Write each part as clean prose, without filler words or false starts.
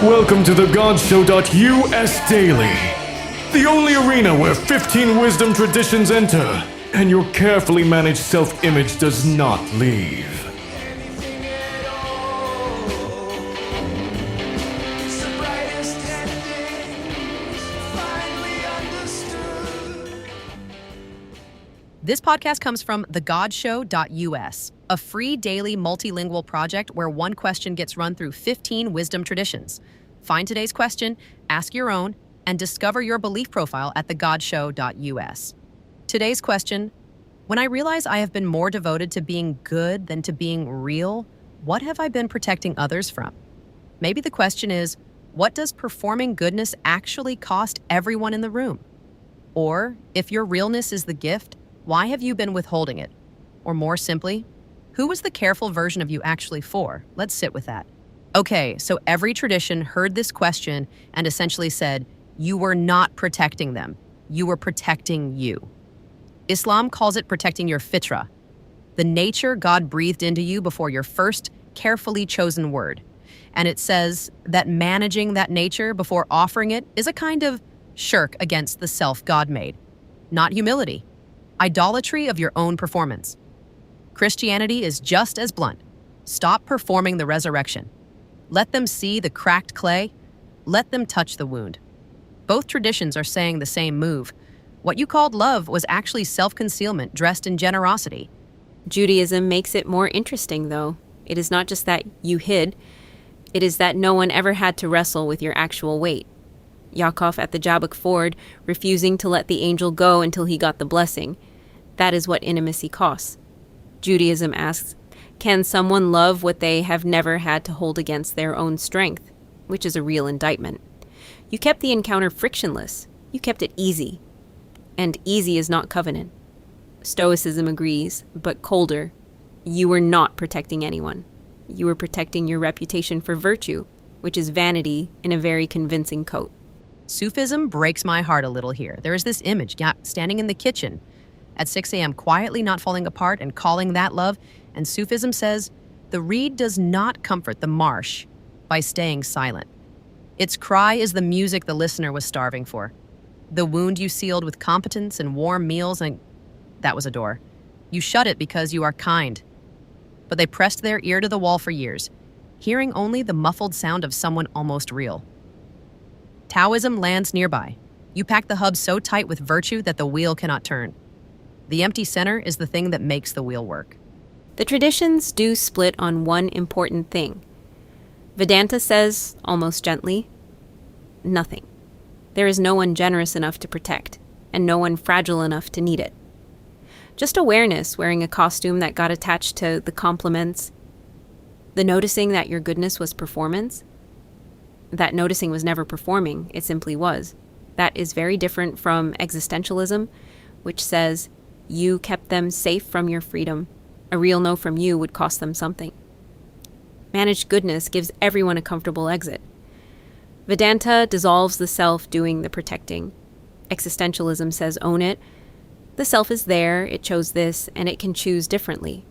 Welcome to the GodShow.us Daily, the only arena where 15 wisdom traditions enter, and your carefully managed self-image does not leave. This podcast comes from thegodshow.us, a free daily multilingual project where one question gets run through 15 wisdom traditions. Find today's question, ask your own, and discover your belief profile at thegodshow.us. Today's question: when I realize I have been more devoted to being good than to being real, what have I been protecting others from? Maybe the question is, what does performing goodness actually cost everyone in the room? Or, if your realness is the gift, why have you been withholding it? Or more simply, who was the careful version of you actually for? Let's sit with that. Okay, so every tradition heard this question and essentially said, you were not protecting them. You were protecting you. Islam calls it protecting your fitra, the nature God breathed into you before your first carefully chosen word. And it says that managing that nature before offering it is a kind of shirk against the self God made, not humility. Idolatry of your own performance. Christianity is just as blunt. Stop performing the resurrection. Let them see the cracked clay. Let them touch the wound. Both traditions are saying the same move. What you called love was actually self-concealment dressed in generosity. Judaism makes it more interesting, though. It is not just that you hid. It is that no one ever had to wrestle with your actual weight. Yaakov at the Jabbok ford, refusing to let the angel go until he got the blessing. That is what intimacy costs. Judaism asks, can someone love what they have never had to hold against their own strength? Which is a real indictment. You kept the encounter frictionless. You kept it easy. And easy is not covenant. Stoicism agrees, but colder. You were not protecting anyone. You were protecting your reputation for virtue, which is vanity in a very convincing coat. Sufism breaks my heart a little here. There is this image, standing in the kitchen at 6 a.m., quietly not falling apart and calling that love. And Sufism says, the reed does not comfort the marsh by staying silent. Its cry is the music the listener was starving for. The wound you sealed with competence and warm meals, and that was a door. You shut it because you are kind. But they pressed their ear to the wall for years, hearing only the muffled sound of someone almost real. Taoism lands nearby. You pack the hub so tight with virtue that the wheel cannot turn. The empty center is the thing that makes the wheel work. The traditions do split on one important thing. Vedanta says, almost gently, nothing. There is no one generous enough to protect, and no one fragile enough to need it. Just awareness, wearing a costume that got attached to the compliments, the noticing that your goodness was performance, that noticing was never performing, it simply was. That is very different from existentialism, which says you kept them safe from your freedom. A real no from you would cost them something. Managed goodness gives everyone a comfortable exit. Vedanta dissolves the self doing the protecting. Existentialism says own it. The self is there, it chose this, and it can choose differently.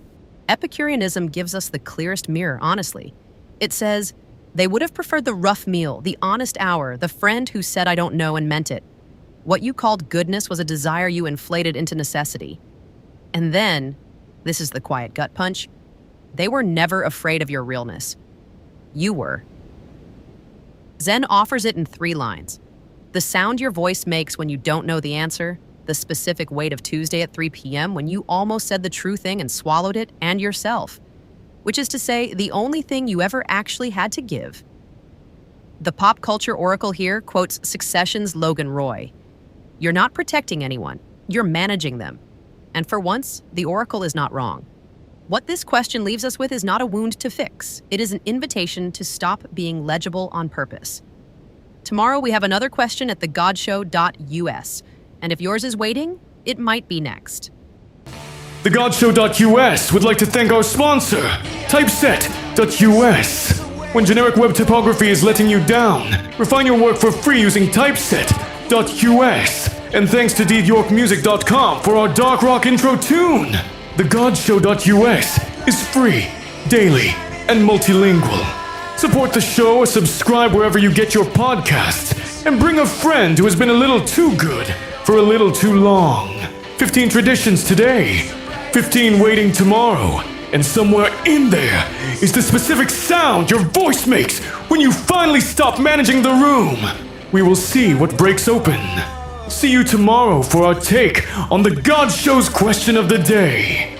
Epicureanism gives us the clearest mirror, honestly. It says, they would have preferred the rough meal, the honest hour, the friend who said I don't know and meant it. What you called goodness was a desire you inflated into necessity. And then, this is the quiet gut punch, they were never afraid of your realness. You were. Zen offers it in 3 lines. The sound your voice makes when you don't know the answer, the specific weight of Tuesday at 3 p.m. when you almost said the true thing and swallowed it, and yourself. Which is to say, the only thing you ever actually had to give. The pop culture oracle here quotes Succession's Logan Roy. You're not protecting anyone, you're managing them. And for once, the oracle is not wrong. What this question leaves us with is not a wound to fix. It is an invitation to stop being legible on purpose. Tomorrow we have another question at thegodshow.us. And if yours is waiting, it might be next. TheGodShow.us would like to thank our sponsor, Typeset.us. When generic web typography is letting you down, refine your work for free using Typeset.us. And thanks to DeedYorkMusic.com for our dark rock intro tune. TheGodShow.us is free, daily, and multilingual. Support the show or subscribe wherever you get your podcasts. And bring a friend who has been a little too good for a little too long. 15 traditions today, 15 waiting tomorrow. And somewhere in there is the specific sound your voice makes when you finally stop managing the room. We will see what breaks open. See you tomorrow for our take on the God Show's question of the day.